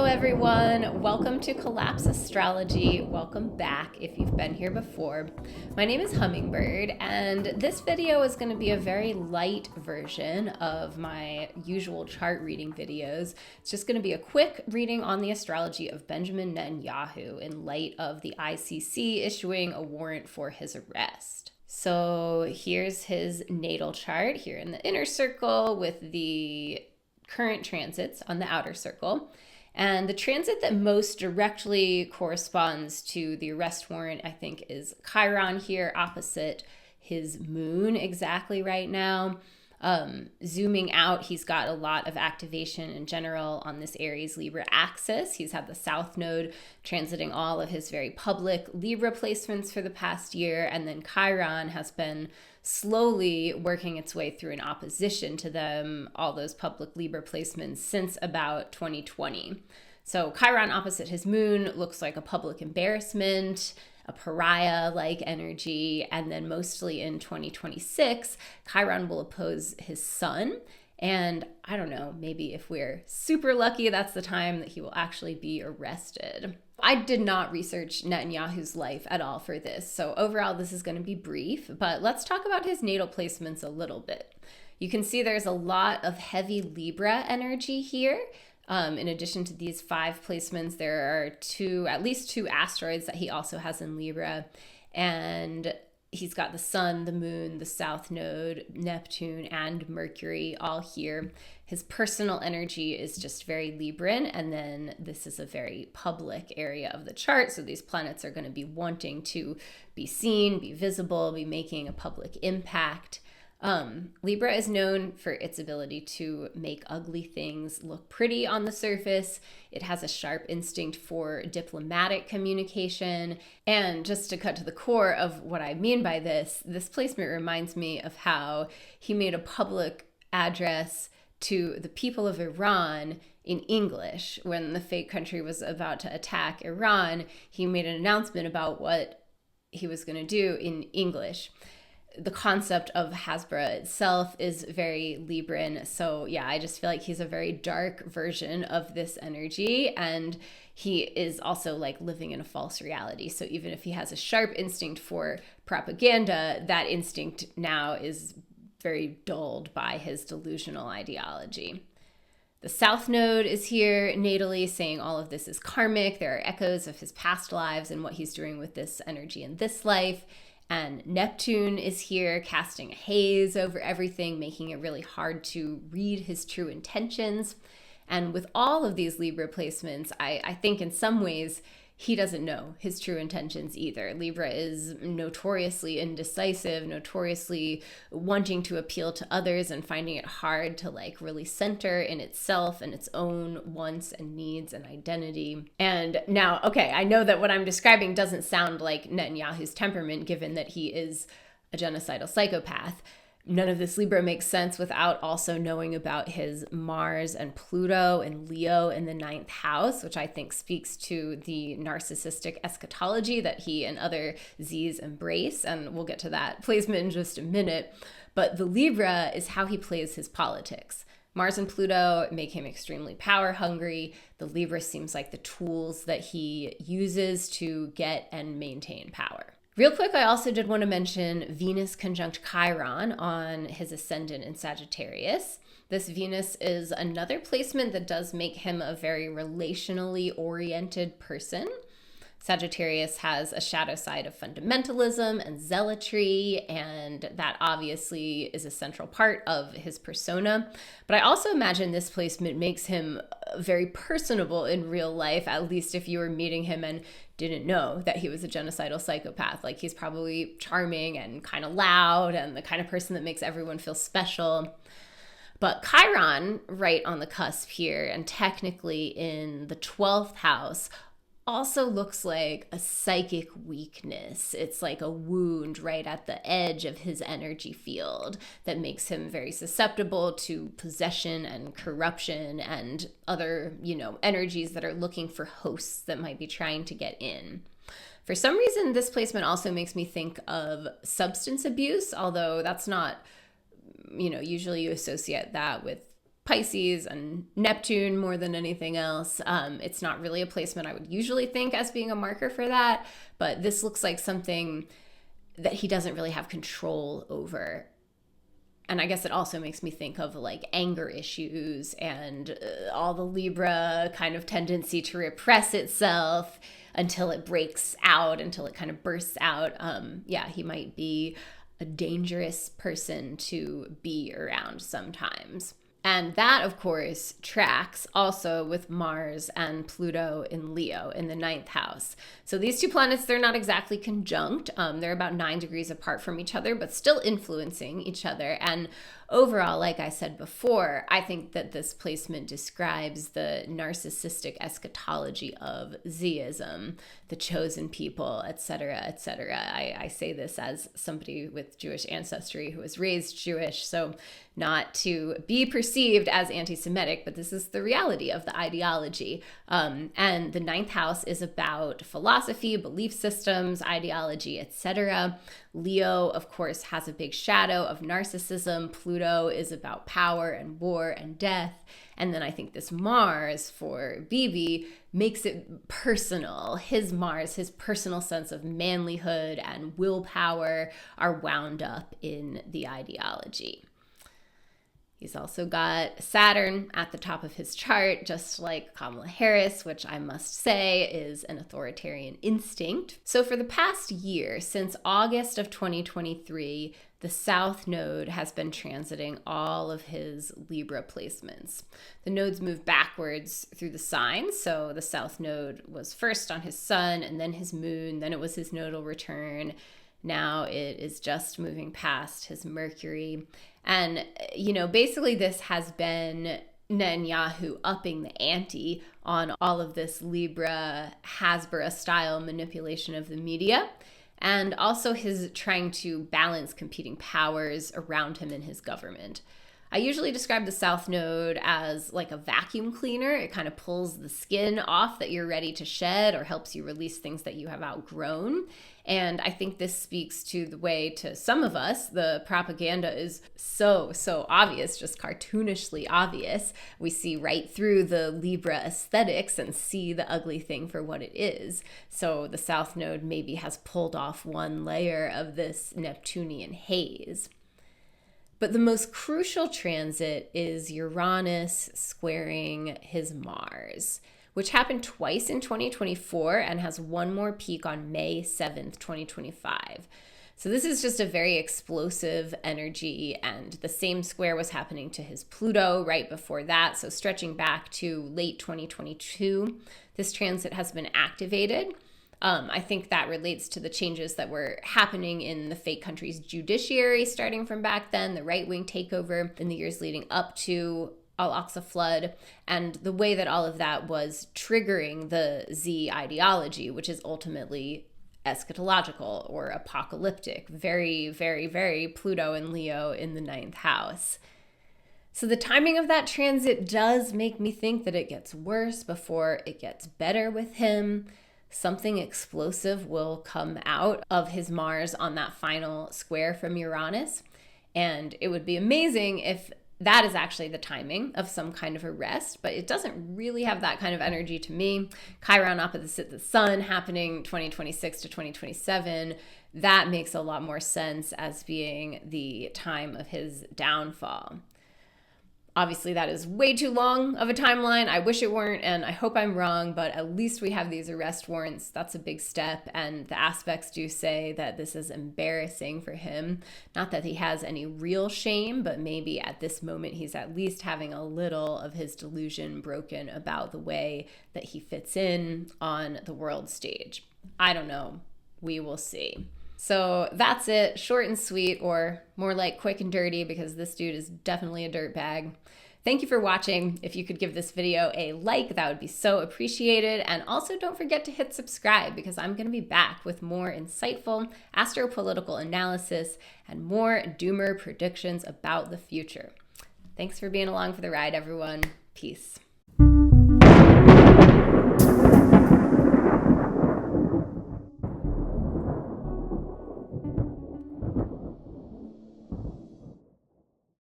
everyone. Welcome to Collapse Astrology. Welcome back if you've been here before. My name is Hummingbird, and this video is going to be a very light version of my usual chart reading videos. It's just going to be a quick reading on the astrology of Benjamin Netanyahu in light of the ICC issuing a warrant for his arrest. So here's his natal chart here in the inner circle with the current transits on the outer circle. And the transit that most directly corresponds to the arrest warrant, I think, is Chiron here opposite his moon exactly right now. Zooming out, he's got a lot of activation in general on this Aries Libra axis. He's had the South Node transiting all of his very public Libra placements for the past year, and then Chiron has been slowly working its way through an opposition to them, all those public Libra placements, since about 2020. So Chiron opposite his moon looks like a public embarrassment, a pariah-like energy, and then mostly in 2026, Chiron will oppose his sun. And I don't know, maybe if we're super lucky, that's the time that he will actually be arrested. I did not research Netanyahu's life at all for this, so overall this is going to be brief, but let's talk about his natal placements a little bit. You can see there's a lot of heavy Libra energy here. In addition to these 5 placements, there are at least two asteroids that he also has in Libra, and he's got the sun, the moon, the south node, Neptune, and Mercury all here. His personal energy is just very Libran, and then this is a very public area of the chart, so these planets are going to be wanting to be seen, be visible, be making a public impact. Libra is known for its ability to make ugly things look pretty on the surface. It has a sharp instinct for diplomatic communication. And just to cut to the core of what I mean by this placement reminds me of how he made a public address to the people of Iran in English. When the fake country was about to attack Iran, he made an announcement about what he was going to do in English. The concept of Hasbra itself is very Libran. So yeah, I just feel like he's a very dark version of this energy, and he is also like living in a false reality. So even if he has a sharp instinct for propaganda, that instinct now is very dulled by his delusional ideology. The South Node is here natally, saying all of this is karmic. There are echoes of his past lives and what he's doing with this energy in this life. And Neptune is here casting a haze over everything, making it really hard to read his true intentions. And with all of these Libra placements, I think in some ways he doesn't know his true intentions either. Libra is notoriously indecisive, notoriously wanting to appeal to others and finding it hard to like really center in itself and its own wants and needs and identity. And now, okay, I know that what I'm describing doesn't sound like Netanyahu's temperament, given that he is a genocidal psychopath. None of this Libra makes sense without also knowing about his Mars and Pluto and Leo in the 9th house, which I think speaks to the narcissistic eschatology that he and other Z's embrace. And we'll get to that placement in just a minute. But the Libra is how he plays his politics. Mars and Pluto make him extremely power hungry. The Libra seems like the tools that he uses to get and maintain power. Real quick, I also did want to mention Venus conjunct Chiron on his ascendant in Sagittarius. This Venus is another placement that does make him a very relationally oriented person. Sagittarius has a shadow side of fundamentalism and zealotry, and that obviously is a central part of his persona. But I also imagine this placement makes him very personable in real life, at least if you were meeting him and didn't know that he was a genocidal psychopath. Like, he's probably charming and kind of loud and the kind of person that makes everyone feel special. But Chiron, right on the cusp here, and technically in the 12th house, also looks like a psychic weakness. It's like a wound right at the edge of his energy field that makes him very susceptible to possession and corruption and other, energies that are looking for hosts that might be trying to get in. For some reason, this placement also makes me think of substance abuse, although that's not, usually you associate that with Pisces and Neptune more than anything else. It's not really a placement I would usually think as being a marker for that, but this looks like something that he doesn't really have control over. And I guess it also makes me think of like anger issues and all the Libra kind of tendency to repress itself until it breaks out, until it kind of bursts out. Yeah, he might be a dangerous person to be around sometimes. And that, of course, tracks also with Mars and Pluto in Leo in the 9th house. So these two planets, they're not exactly conjunct. They're about 9 degrees apart from each other, but still influencing each other. And overall, like I said before, I think that this placement describes the narcissistic eschatology of Zism, the chosen people, etc., etc. I say this as somebody with Jewish ancestry who was raised Jewish, so not to be perceived as anti-Semitic, but this is the reality of the ideology. And the 9th house is about philosophy, belief systems, ideology, etc. Leo, of course, has a big shadow of narcissism. Pluto is about power and war and death. And then I think this Mars for Bibi makes it personal. His Mars, his personal sense of manlyhood and willpower are wound up in the ideology. He's also got Saturn at the top of his chart, just like Kamala Harris, which I must say is an authoritarian instinct. So for the past year, since August of 2023, the South Node has been transiting all of his Libra placements. The nodes move backwards through the signs. So the South Node was first on his Sun and then his Moon, then it was his nodal return. Now it is just moving past his Mercury. And, basically this has been Netanyahu upping the ante on all of this Libra, Hasbara style manipulation of the media. And also his trying to balance competing powers around him in his government. I usually describe the South Node as like a vacuum cleaner. It kind of pulls the skin off that you're ready to shed or helps you release things that you have outgrown. And I think this speaks to the way to some of us, the propaganda is so obvious, just cartoonishly obvious. We see right through the Libra aesthetics and see the ugly thing for what it is. So the South Node maybe has pulled off one layer of this Neptunian haze. But the most crucial transit is Uranus squaring his Mars, which happened twice in 2024 and has one more peak on May 7th, 2025. So this is just a very explosive energy, and the same square was happening to his Pluto right before that. So stretching back to late 2022, this transit has been activated. I think that relates to the changes that were happening in the fake country's judiciary starting from back then, the right-wing takeover in the years leading up to Al-Aqsa flood, and the way that all of that was triggering the Z ideology, which is ultimately eschatological or apocalyptic. Very, very, very Pluto and Leo in the 9th house. So the timing of that transit does make me think that it gets worse before it gets better with him. Something explosive will come out of his Mars on that final square from Uranus. And it would be amazing if that is actually the timing of some kind of arrest, but it doesn't really have that kind of energy to me. Chiron opposite the Sun happening 2026 to 2027, that makes a lot more sense as being the time of his downfall. Obviously, that is way too long of a timeline. I wish it weren't, and I hope I'm wrong, but at least we have these arrest warrants. That's a big step, and the aspects do say that this is embarrassing for him. Not that he has any real shame, but maybe at this moment he's at least having a little of his delusion broken about the way that he fits in on the world stage. I don't know. We will see. So that's it, short and sweet, or more like quick and dirty, because this dude is definitely a dirtbag. Thank you for watching. If you could give this video a like, that would be so appreciated. And also don't forget to hit subscribe, because I'm going to be back with more insightful astropolitical analysis and more doomer predictions about the future. Thanks for being along for the ride, everyone. Peace.